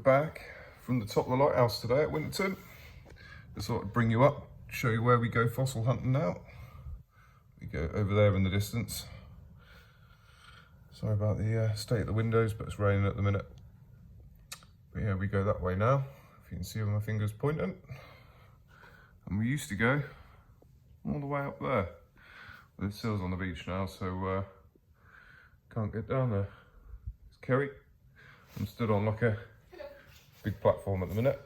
back from the top of the lighthouse today at Winterton. Just thought I'd bring you up, show you where we go fossil hunting now. We go over there in the distance. Sorry about the state of the windows, but it's raining at the minute. But yeah, we go that way now, if you can see where my finger's pointing. And we used to go all the way up there. There's sills on the beach now, so can't get down there. It's Gerrit. I'm stood on like a big platform at the minute.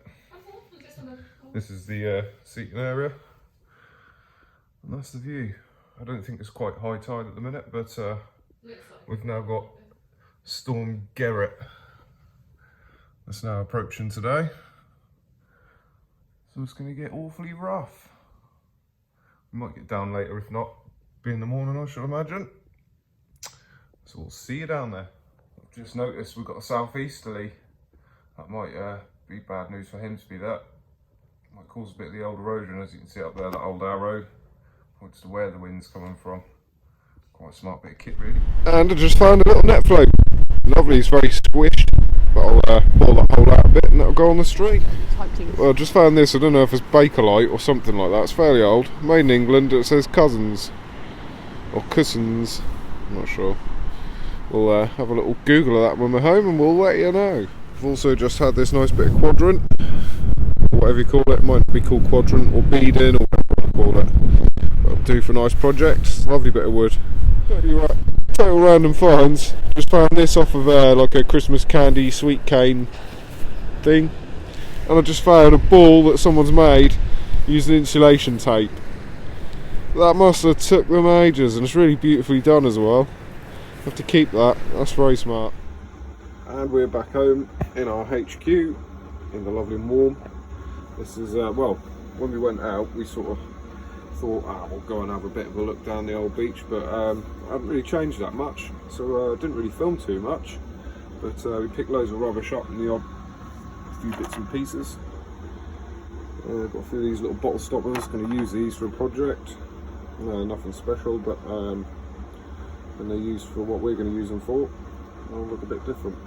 This is the seating area, and that's the view. I don't think it's quite high tide at the minute, but we've now got Storm Gerrit that's now approaching today, so it's going to get awfully rough. We might get down later, if not, be in the morning, I should imagine. So we'll see you down there. I've just noticed we've got a southeasterly. That might be bad news for Hemsby. That might cause a bit of the old erosion, as you can see up there. That old arrow points to where the wind's coming from. Quite a smart bit of kit, really. And I just found a little net float. Lovely, it's very squished, but I'll pull that hole out a bit and that'll go on the street. Well, I just found this. I don't know if it's Bakelite or something like that. It's fairly old. Made in England. It says Cousins or Cousins. I'm not sure. We'll have a little Google of that when we're home and we'll let you know. I've also just had this nice bit of quadrant, or whatever you call it. It might be called quadrant or beading or whatever you call it. That'll do for nice projects. Lovely bit of wood. Total random finds. Just found this off of like a Christmas candy sweet cane thing. And I just found a ball that someone's made using insulation tape. That must have took them ages, and it's really beautifully done as well. Have to keep that. That's very smart. And we're back home in our HQ in the lovely and warm. This is well, when we went out we sort of thought we'll go and have a bit of a look down the old beach, but I haven't really changed that much, so I didn't really film too much, but we picked loads of rubbish up and the odd few bits and pieces. Got a few of these little bottle stoppers. Going to use these for a project. No, nothing special, but when they're used for what we're going to use them for, they'll look a bit different.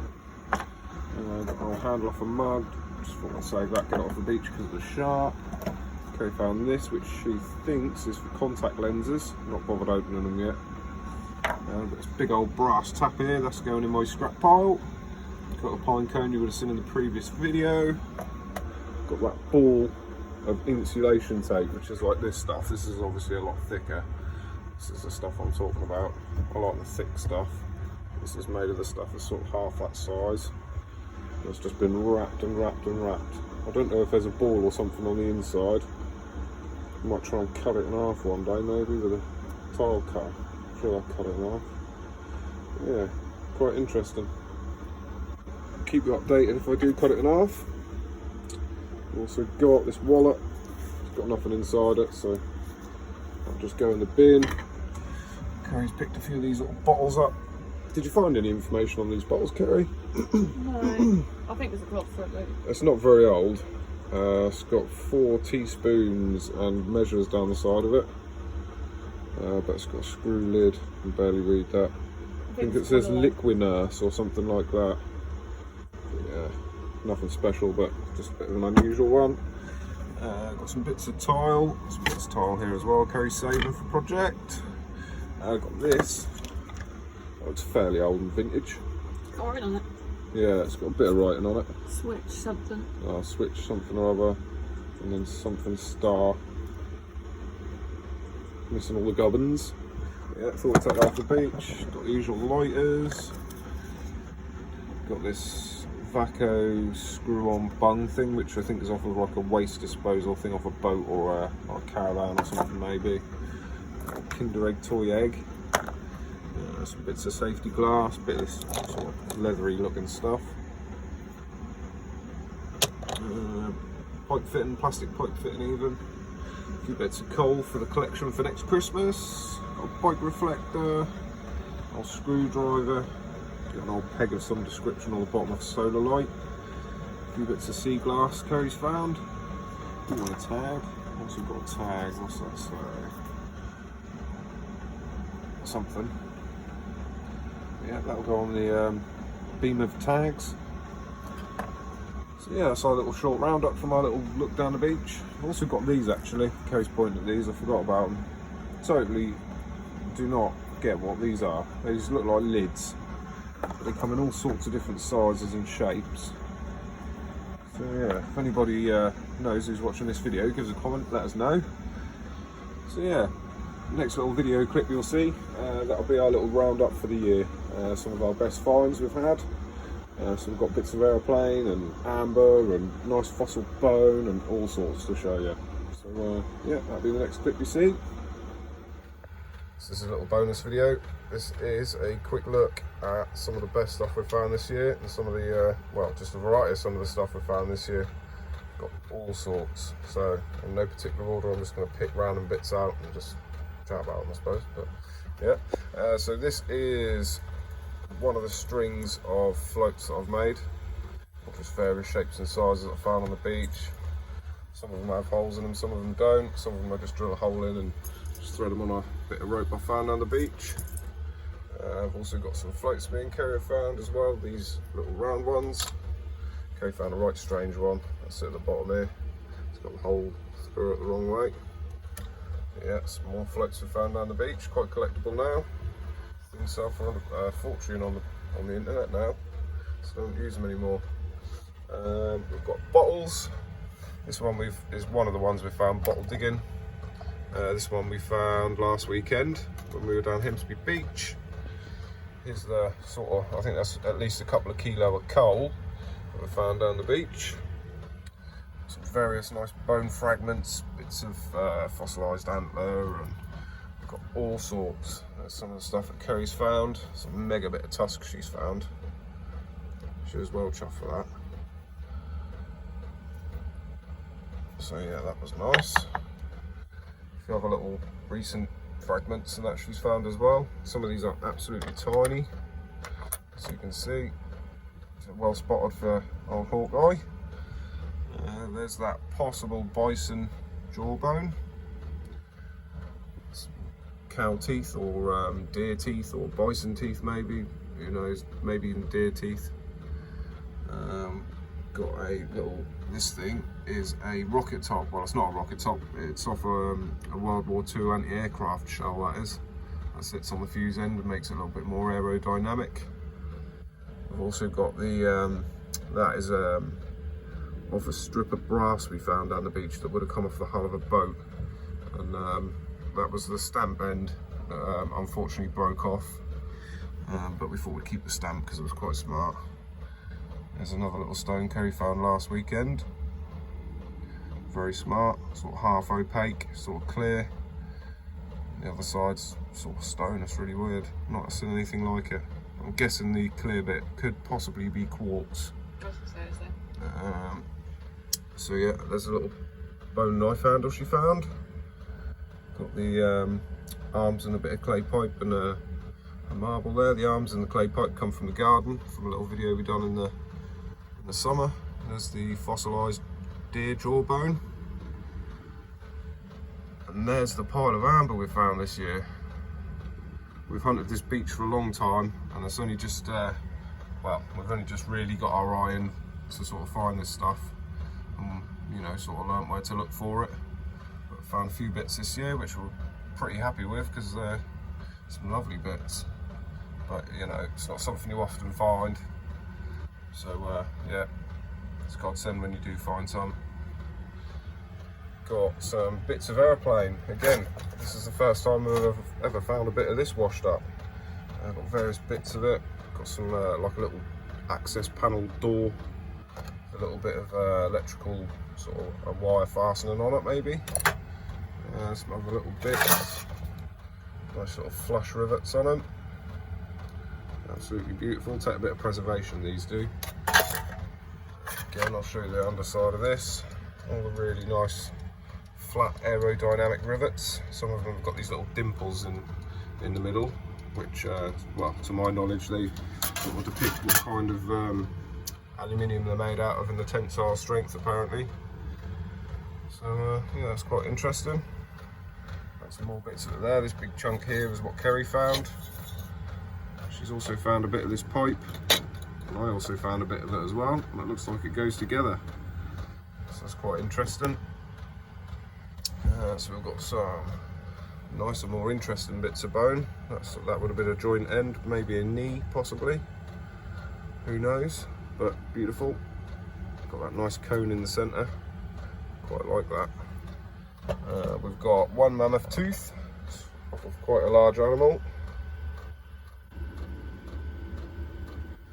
Got my handle off a mug. Just thought I'd save that, get it off the beach because of the sharp. Okay, found this, which she thinks is for contact lenses. Not bothered opening them yet. Got this big old brass tap here. That's going in my scrap pile. Got a pine cone you would have seen in the previous video. Got that ball of insulation tape, which is like this stuff. This is obviously a lot thicker. This is the stuff I'm talking about. I like the thick stuff. This is made of the stuff that's sort of half that size. It's just been wrapped and wrapped and wrapped. I don't know if there's a ball or something on the inside. I might try and cut it in half one day, maybe with a tile cutter. I'm sure I'll cut it in half. Yeah, quite interesting. Keep you updated if I do cut it in half. Also got this wallet. It's got nothing inside it, so I'll just go in the bin. Carrie's picked a few of these little bottles up. Did you find any information on these bottles, Carrie? No, I think there's a clock for it though. It's not very old. It's got 4 teaspoons and measures down the side of it. But it's got a screw lid. I can barely read that. I think it says Liquid Nurse or something like that. Yeah, nothing special, but just a bit of an unusual one. Got some bits of tile. Some bits of tile here as well. Carrie's saving for project. Got this. Oh, it's fairly old and vintage. It's got writing on it. Yeah, it's got a bit of writing on it. Switch something. Switch something or other, and then something star. Missing all the gubbins. Yeah, thought I'd take that off the beach. Got the usual lighters. Got this Vaco screw-on bung thing, which I think is off of like a waste disposal thing off a boat or a caravan or something maybe. Kinder Egg toy egg. Some bits of safety glass, bit of sort of leathery looking stuff. Pipe fitting, plastic pipe fitting even. A few bits of coal for the collection for next Christmas. Got a bike reflector, old screwdriver, got an old peg of some description on the bottom of a solar light. A few bits of sea glass Carrie's found. Ooh, and a tag. Also got a tag, what's that say? Something. Yeah, that'll go on the beam of tags. So yeah, that's our little short roundup from our little look down the beach. I've also got these actually. Kerry's pointing at these, I forgot about them. Totally do not get what these are. They just look like lids. But they come in all sorts of different sizes and shapes. So yeah, if anybody knows who's watching this video, give us a comment, let us know. So yeah, next little video clip you'll see, that'll be our little roundup for the year. Some of our best finds we've had. So we've got bits of aeroplane and amber and nice fossil bone and all sorts to show you. So yeah, that'll be the next clip you see. So this is a little bonus video. This is a quick look at some of the best stuff we've found this year and some of the, well, just a variety of some of the stuff we've found this year. Got all sorts. So in no particular order, I'm just going to pick random bits out and just chat about them, I suppose. But yeah, so this is one of the strings of floats that I've made, just various shapes and sizes that I found on the beach. Some of them have holes in them, some of them don't. Some of them I just drill a hole in and just thread them on a bit of rope I found on the beach. I've also got some floats me and Kerry found as well, these little round ones. Kerry found a right strange one, that's it at the bottom here. It's got the hole through it the wrong way. Yeah, some more floats we found down the beach, quite collectible now. You can sell for a fortune on the internet now, so don't use them anymore. We've got bottles. This one is one of the ones we found bottle digging. This one we found last weekend when we were down Hemsby Beach. Here's the sort of, I think that's at least a couple of kilo of coal that we found down the beach. Some various nice bone fragments, bits of fossilised antler, and we've got all sorts. There's some of the stuff that Kerry's found, some mega bit of tusk she's found. She was well chuffed for that. So yeah, that was nice. A few other little recent fragments and that she's found as well. Some of these are absolutely tiny, as you can see. So well spotted for old Hawkeye. There's that possible bison jawbone. Cow teeth or deer teeth or bison teeth maybe, who knows, maybe even deer teeth. Got a little, this thing is a rocket top. Well, it's not a rocket top, it's off a World War II anti-aircraft shell, that is. That sits on the fuse end and makes it a little bit more aerodynamic. I've also got the, that is off a strip of brass we found down the beach that would have come off the hull of a boat. And that was the stamp end, unfortunately broke off. But we thought we'd keep the stamp because it was quite smart. There's another little stone Kerry found last weekend. Very smart, sort of half opaque, sort of clear. The other side's sort of stone, it's really weird. Not seen anything like it. I'm guessing the clear bit could possibly be quartz. So yeah, there's a little bone knife handle she found. Got the arms and a bit of clay pipe and a marble there. The arms and the clay pipe come from the garden, from a little video we done in the summer. There's the fossilised deer jawbone. And there's the pile of amber we found this year. We've hunted this beach for a long time and it's only just, well, we've only just really got our eye in to sort of find this stuff. And, you know, sort of learnt where to look for it. But found a few bits this year which we're pretty happy with because they're some lovely bits. But, you know, it's not something you often find. So yeah, it's godsend when you do find some. Got some bits of aeroplane. Again, this is the first time I've ever found a bit of this washed up. I've got various bits of it. Got some like a little access panel door, a little bit of electrical sort of a wire fastening on it maybe. Some other little bits. Nice sort of flush rivets on them. Absolutely beautiful. Take a bit of preservation, these do. Again, I'll show you the underside of this. All the really nice flat aerodynamic rivets. Some of them have got these little dimples in the middle, which, well, to my knowledge, they sort of depict what kind of aluminium they're made out of and the tensile strength, apparently. So, yeah, that's quite interesting. Got some more bits of it there. This big chunk here is what Kerry found. She's also found a bit of this pipe. And I also found a bit of it as well, and it looks like it goes together. So that's quite interesting. So we've got some nicer, more interesting bits of bone. That would have been a joint end, maybe a knee possibly. Who knows? But beautiful. Got that nice cone in the centre. Quite like that. We've got one mammoth tooth off of quite a large animal.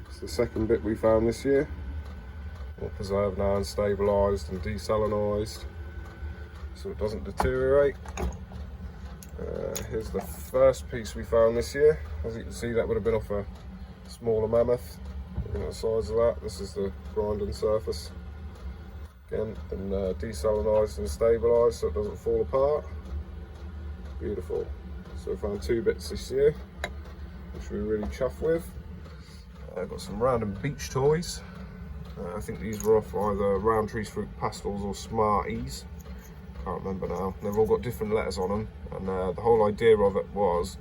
It's the second bit we found this year. All preserved now and stabilised and desalinised, so it doesn't deteriorate. Here's the first piece we found this year. As you can see, that would have been off a smaller mammoth. Looking at the size of that, this is the grinding surface. Again, been desalinised and stabilised so it doesn't fall apart. Beautiful. So we found two bits this year, which we're really chuffed with. I've got some random beach toys. I think these were off either Roundtree's Fruit Pastels or Smarties. Can't remember now. They've all got different letters on them, and the whole idea of it was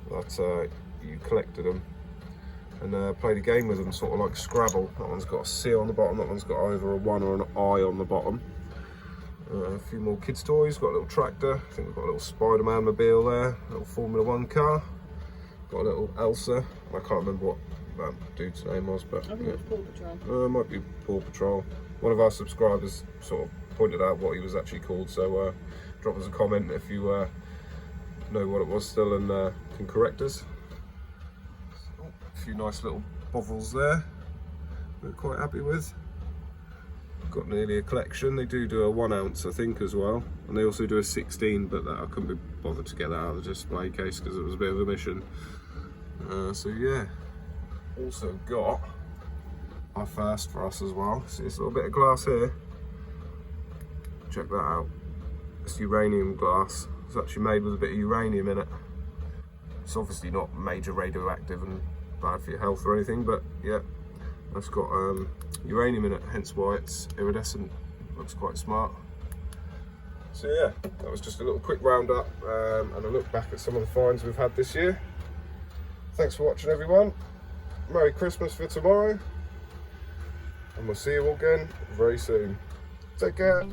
that you collected them and played a game with them, sort of like Scrabble. That one's got a C on the bottom, that one's got either a 1 or an I on the bottom. A few more kids' toys, got a little tractor, I think we've got a little Spider-Man mobile there, a little Formula 1 car, got a little Elsa, I can't remember what that dude's name was, but I think it was Paw Patrol. It might be Paw Patrol. One of our subscribers sort of pointed out what he was actually called, so drop us a comment if you know what it was still and can correct us. A few nice little bovels there we're quite happy with. Got nearly a collection. They do a 1 ounce I think as well, and they also do a 16, but that I couldn't be bothered to get that out of the display case because it was a bit of a mission. So yeah, also got our first for us as well. See this little bit of glass here? Check that out. It's uranium glass. It's actually made with a bit of uranium in it. It's obviously not major radioactive and bad for your health or anything, but yeah, that's got uranium in it, hence why it's iridescent. Looks quite smart. So yeah, that was just a little quick roundup and a look back at some of the finds we've had this year. Thanks for watching, everyone. Merry Christmas for tomorrow, and we'll see you all again very soon. Take care.